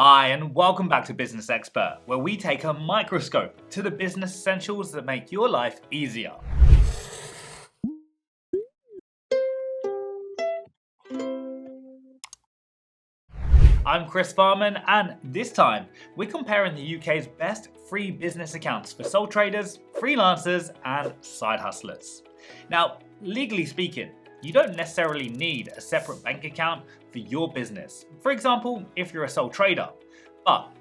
Hi, and welcome back to Business Expert, where we take a microscope to the business essentials that make your life easier. I'm Chris Farman, and this time we're comparing the UK's best free business accounts for sole traders, freelancers, and side hustlers. Now, legally speaking, you don't necessarily need a separate bank account for your business. For example, if you're a sole trader. But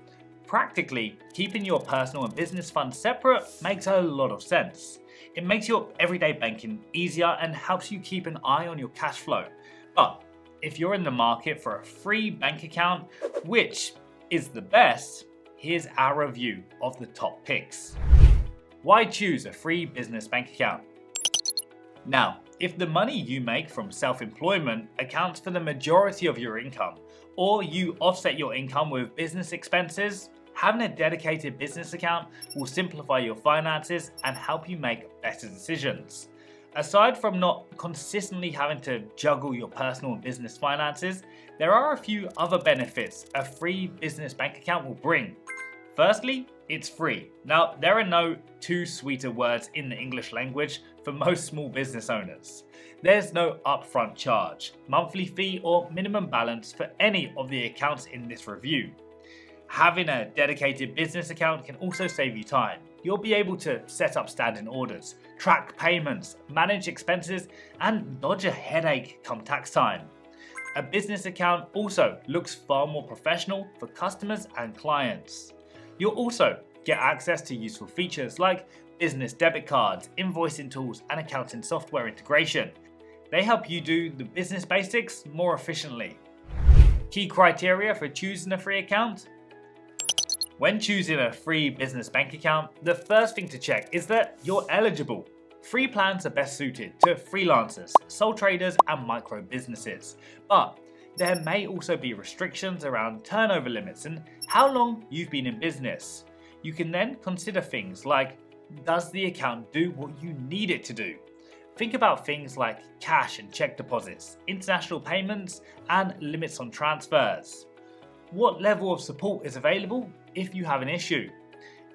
practically, keeping your personal and business funds separate makes a lot of sense. It makes your everyday banking easier and helps you keep an eye on your cash flow. But if you're in the market for a free bank account, which is the best, here's our review of the top picks. Why choose a free business bank account? Now, if the money you make from self-employment accounts for the majority of your income, or you offset your income with business expenses, having a dedicated business account will simplify your finances and help you make better decisions. Aside from not consistently having to juggle your personal and business finances, there are a few other benefits a free business bank account will bring. Firstly, it's free. Now, there are no two sweeter words in the English language for most small business owners. There's no upfront charge, monthly fee, or minimum balance for any of the accounts in this review. Having a dedicated business account can also save you time. You'll be able to set up standing orders, track payments, manage expenses, and dodge a headache come tax time. A business account also looks far more professional for customers and clients. You'll also get access to useful features like business debit cards, invoicing tools, and accounting software integration. They help you do the business basics more efficiently. Key criteria for choosing a free account? When choosing a free business bank account, the first thing to check is that you're eligible. Free plans are best suited to freelancers, sole traders, and micro businesses. But there may also be restrictions around turnover limits and how long you've been in business. You can then consider things like, does the account do what you need it to do? Think about things like cash and check deposits, international payments, and limits on transfers. What level of support is available if you have an issue?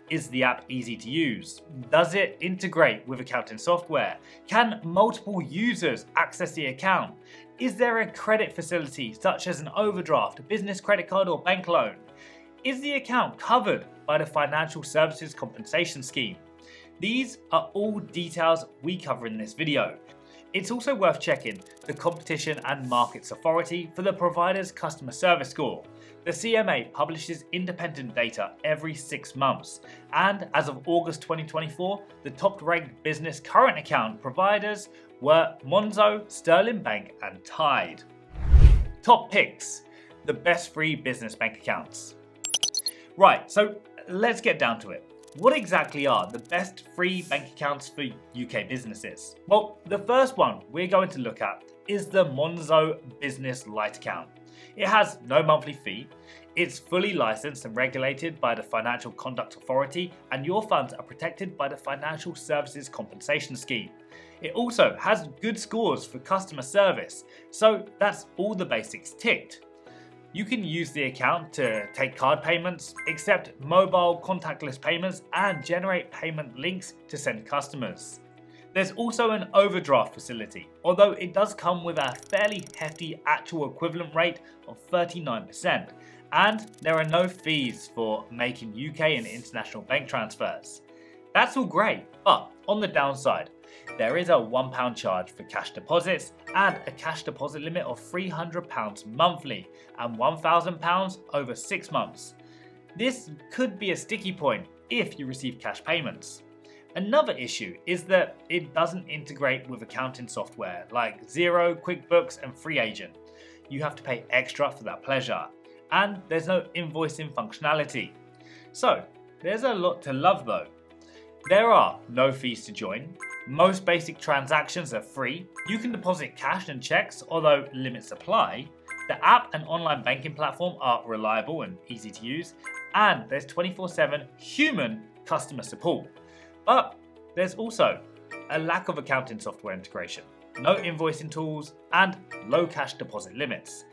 Is the app easy to use? Does it integrate with accounting software? Can multiple users access the account? Is there a credit facility such as an overdraft, a business credit card, or bank loan? Is the account covered by the Financial Services Compensation Scheme? These are all details we cover in this video. It's also worth checking the Competition and Markets Authority for the provider's customer service score. The CMA publishes independent data every 6 months, and as of August 2024, the top-ranked business current account providers were Monzo, Starling Bank, and Tide. Top picks: the best free business bank accounts. Right, so let's get down to it. What exactly are the best free bank accounts for UK businesses? Well, the first one we're going to look at is the Monzo Business Lite account. It has no monthly fee, it's fully licensed and regulated by the Financial Conduct Authority, and your funds are protected by the Financial Services Compensation Scheme. It also has good scores for customer service, so that's all the basics ticked. You can use the account to take card payments, accept mobile contactless payments, and generate payment links to send customers. There's also an overdraft facility, although it does come with a fairly hefty actual equivalent rate of 39%, and there are no fees for making UK and international bank transfers. That's all great, but on the downside, there is a £1 charge for cash deposits and a cash deposit limit of £300 monthly and £1,000 over 6 months. This could be a sticky point if you receive cash payments. Another issue is that it doesn't integrate with accounting software like Xero, QuickBooks, and FreeAgent. You have to pay extra for that pleasure, and there's no invoicing functionality. So, there's a lot to love though. There are no fees to join. Most basic transactions are free. You can deposit cash and checks, although limits apply. The app and online banking platform are reliable and easy to use, and there's 24/7 human customer support. But there's also a lack of accounting software integration, no invoicing tools, and low cash deposit limits.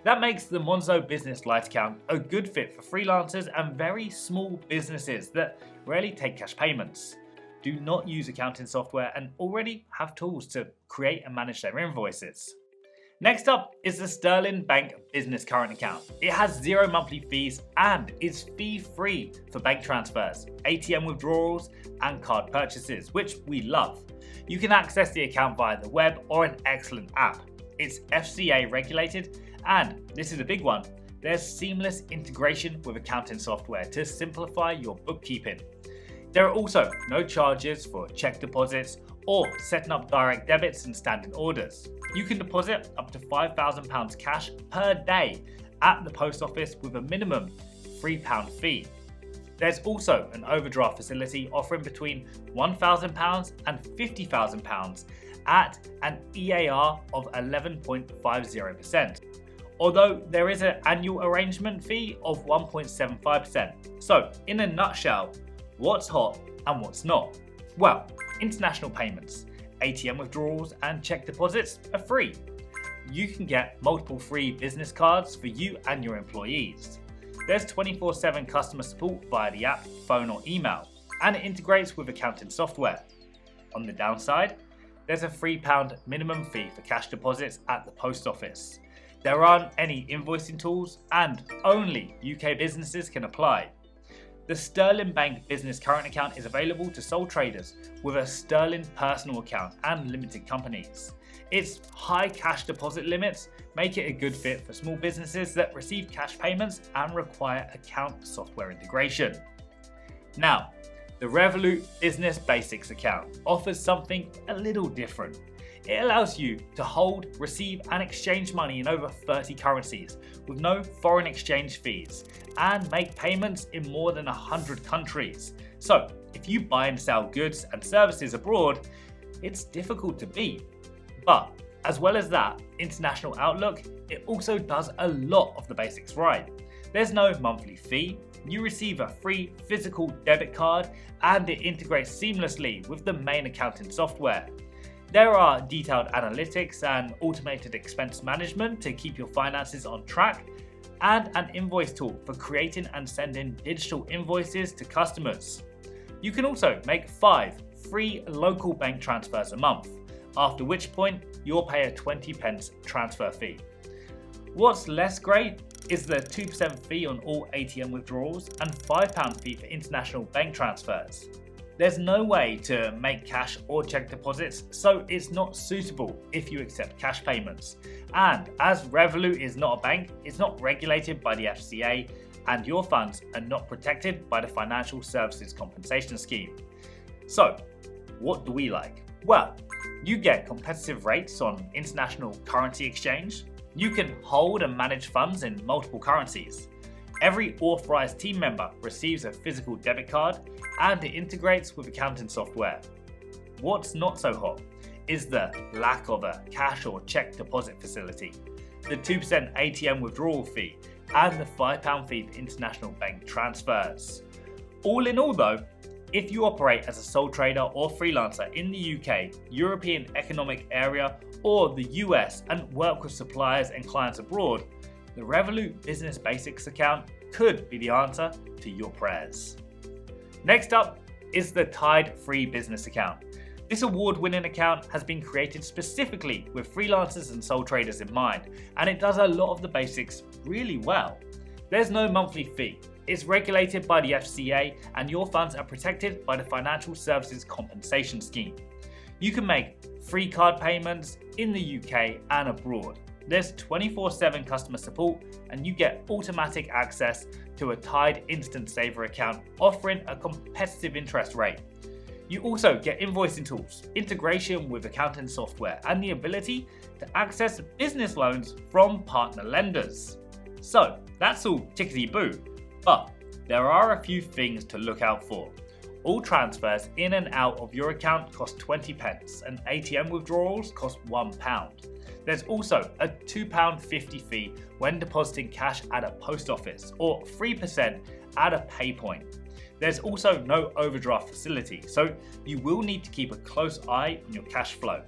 That makes the Monzo Business Lite account a good fit for freelancers and very small businesses that rarely take cash payments, do not use accounting software, and already have tools to create and manage their invoices. Next up is the Starling Bank Business Current Account. It has 0 monthly fees and is fee-free for bank transfers, ATM withdrawals, and card purchases, which we love. You can access the account via the web or an excellent app. It's FCA regulated, and this is a big one, there's seamless integration with accounting software to simplify your bookkeeping. There are also no charges for check deposits or setting up direct debits and standing orders. You can deposit up to £5,000 cash per day at the post office with a minimum £3 fee. There's also an overdraft facility offering between £1,000 and £50,000 at an EAR of 11.50%. Although there is an annual arrangement fee of 1.75%. So, in a nutshell, what's hot and what's not? Well, international payments, ATM withdrawals and check deposits are free. You can get multiple free business cards for you and your employees. There's 24/7 customer support via the app, phone or email, and it integrates with accounting software. On the downside, there's a £3 minimum fee for cash deposits at the post office. There aren't any invoicing tools and only UK businesses can apply. The Starling Bank Business Current Account is available to sole traders with a Starling personal account and limited companies. Its high cash deposit limits make it a good fit for small businesses that receive cash payments and require account software integration. Now, the Revolut Business Basics account offers something a little different. It allows you to hold, receive and exchange money in over 30 currencies with no foreign exchange fees and make payments in more than 100 countries. So if you buy and sell goods and services abroad, it's difficult to beat. But as well as that international outlook, it also does a lot of the basics right. There's no monthly fee, you receive a free physical debit card and it integrates seamlessly with the main accounting software. There are detailed analytics and automated expense management to keep your finances on track, and an invoice tool for creating and sending digital invoices to customers. You can also make 5 free local bank transfers a month, after which point you'll pay a 20p transfer fee. What's less great is the 2% fee on all ATM withdrawals and £5 fee for international bank transfers. There's no way to make cash or check deposits, so it's not suitable if you accept cash payments. And as Revolut is not a bank, it's not regulated by the FCA, and your funds are not protected by the Financial Services Compensation Scheme. So, what do we like? Well, you get competitive rates on international currency exchange. You can hold and manage funds in multiple currencies. Every authorized team member receives a physical debit card and it integrates with accounting software. What's not so hot is the lack of a cash or check deposit facility, the 2% ATM withdrawal fee, and the £5 fee for international bank transfers. All in all though, if you operate as a sole trader or freelancer in the UK, European Economic Area, or the US and work with suppliers and clients abroad, the Revolut Business Basics account could be the answer to your prayers. Next up is the Tide Free Business Account. This award-winning account has been created specifically with freelancers and sole traders in mind, and it does a lot of the basics really well. There's no monthly fee. It's regulated by the FCA and your funds are protected by the Financial Services Compensation Scheme. You can make free card payments in the UK and abroad. There's 24/7 customer support and you get automatic access to a Tide Instant Saver account offering a competitive interest rate. You also get invoicing tools, integration with accounting software, and the ability to access business loans from partner lenders. So that's all tickety-boo, but there are a few things to look out for. All transfers in and out of your account cost 20p and ATM withdrawals cost £1. There's also a £2.50 fee when depositing cash at a post office or 3% at a pay point. There's also no overdraft facility, so you will need to keep a close eye on your cash flow.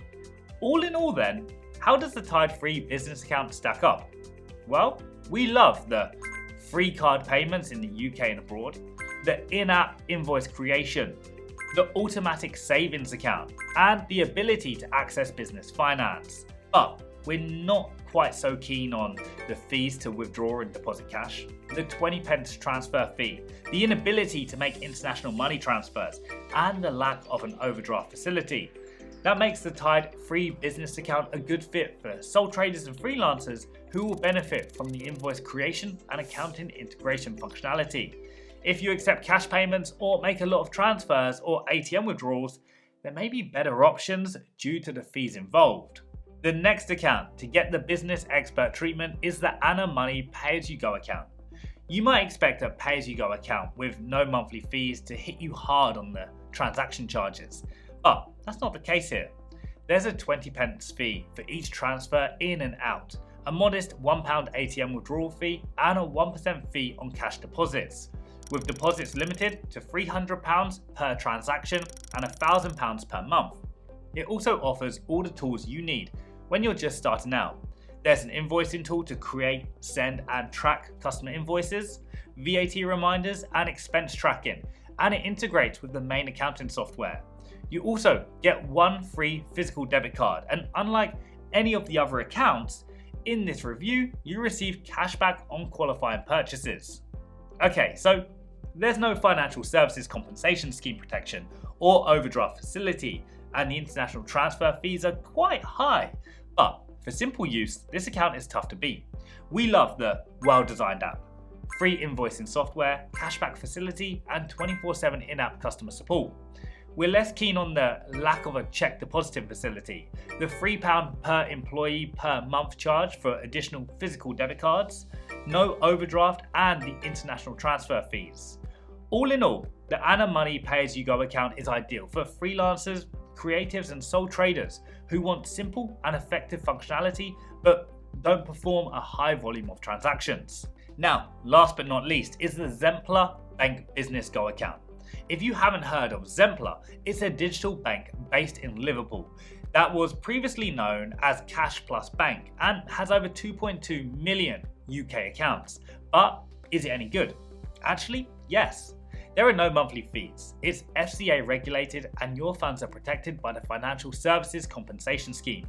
All in all then, how does the Tide Free Business Account stack up? Well, we love the free card payments in the UK and abroad, the in-app invoice creation, the automatic savings account, and the ability to access business finance. But we're not quite so keen on the fees to withdraw and deposit cash, the 20p transfer fee, the inability to make international money transfers, and the lack of an overdraft facility. That makes the Tide free business account a good fit for sole traders and freelancers who will benefit from the invoice creation and accounting integration functionality. If you accept cash payments or make a lot of transfers or ATM withdrawals, there may be better options due to the fees involved. The next account to get the business expert treatment is the Anna Money pay-as-you-go account. You might expect a pay-as-you-go account with no monthly fees to hit you hard on the transaction charges, but that's not the case here. There's a 20p fee for each transfer in and out, a modest £1 ATM withdrawal fee, and a 1% fee on cash deposits, with deposits limited to £300 per transaction and £1,000 per month. It also offers all the tools you need when you're just starting out. There's an invoicing tool to create, send, and track customer invoices, VAT reminders, and expense tracking, and it integrates with the main accounting software. You also get one free physical debit card, and unlike any of the other accounts, in this review, you receive cashback on qualifying purchases. Okay, so there's no financial services compensation scheme protection or overdraft facility, and the international transfer fees are quite high. But for simple use, this account is tough to beat. We love the well-designed app, free invoicing software, cashback facility, and 24/7 in-app customer support. We're less keen on the lack of a check depositing facility, the £3 per employee per month charge for additional physical debit cards, no overdraft, and the international transfer fees. All in all, the Anna Money pay-as-you-go account is ideal for freelancers, creatives, and sole traders who want simple and effective functionality but don't perform a high volume of transactions. Now, last but not least is the Zempler Bank Business Go account. If you haven't heard of Zempler, it's a digital bank based in Liverpool that was previously known as Cash Plus Bank and has over 2.2 million UK accounts. But is it any good? Actually, yes. There are no monthly fees. It's FCA regulated and your funds are protected by the Financial Services Compensation Scheme.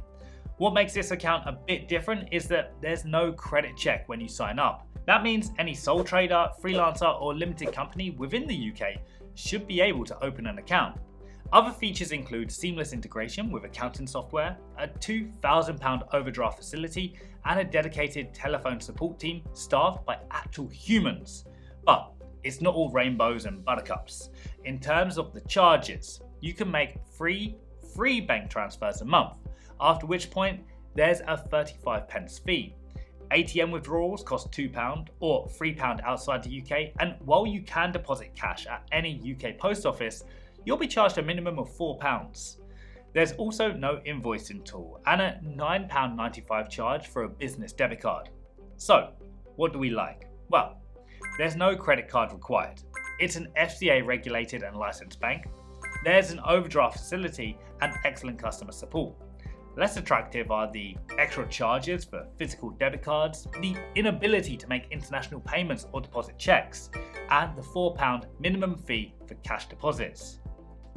What makes this account a bit different is that there's no credit check when you sign up. That means any sole trader, freelancer, or limited company within the UK should be able to open an account. Other features include seamless integration with accounting software, a £2,000 overdraft facility, and a dedicated telephone support team staffed by actual humans. But it's not all rainbows and buttercups. In terms of the charges, you can make free bank transfers a month, after which point there's a 35p fee. ATM withdrawals cost £2 or £3 outside the UK, and while you can deposit cash at any UK post office, you'll be charged a minimum of £4. There's also no invoicing tool and a £9.95 charge for a business debit card. So, what do we like? Well, there's no credit card required. It's an FCA regulated and licensed bank. There's an overdraft facility and excellent customer support. Less attractive are the extra charges for physical debit cards, the inability to make international payments or deposit checks, and the £4 minimum fee for cash deposits.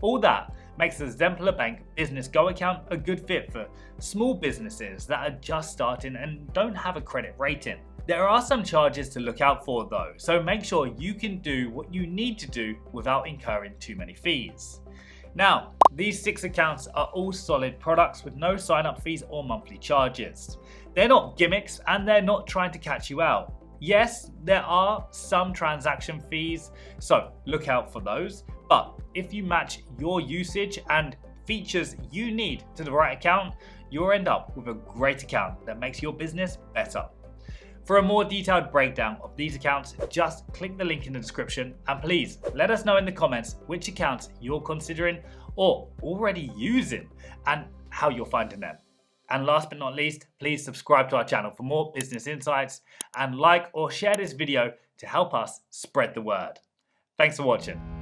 All that makes the Zempler Bank Business Go account a good fit for small businesses that are just starting and don't have a credit rating. There are some charges to look out for though, so make sure you can do what you need to do without incurring too many fees. Now, these 6 accounts are all solid products with no sign-up fees or monthly charges. They're not gimmicks and they're not trying to catch you out. Yes, there are some transaction fees, so look out for those. But if you match your usage and features you need to the right account, you'll end up with a great account that makes your business better. For a more detailed breakdown of these accounts, just click the link in the description, and please let us know in the comments which accounts you're considering or already using and how you're finding them. And last but not least, please subscribe to our channel for more business insights and like or share this video to help us spread the word. Thanks for watching.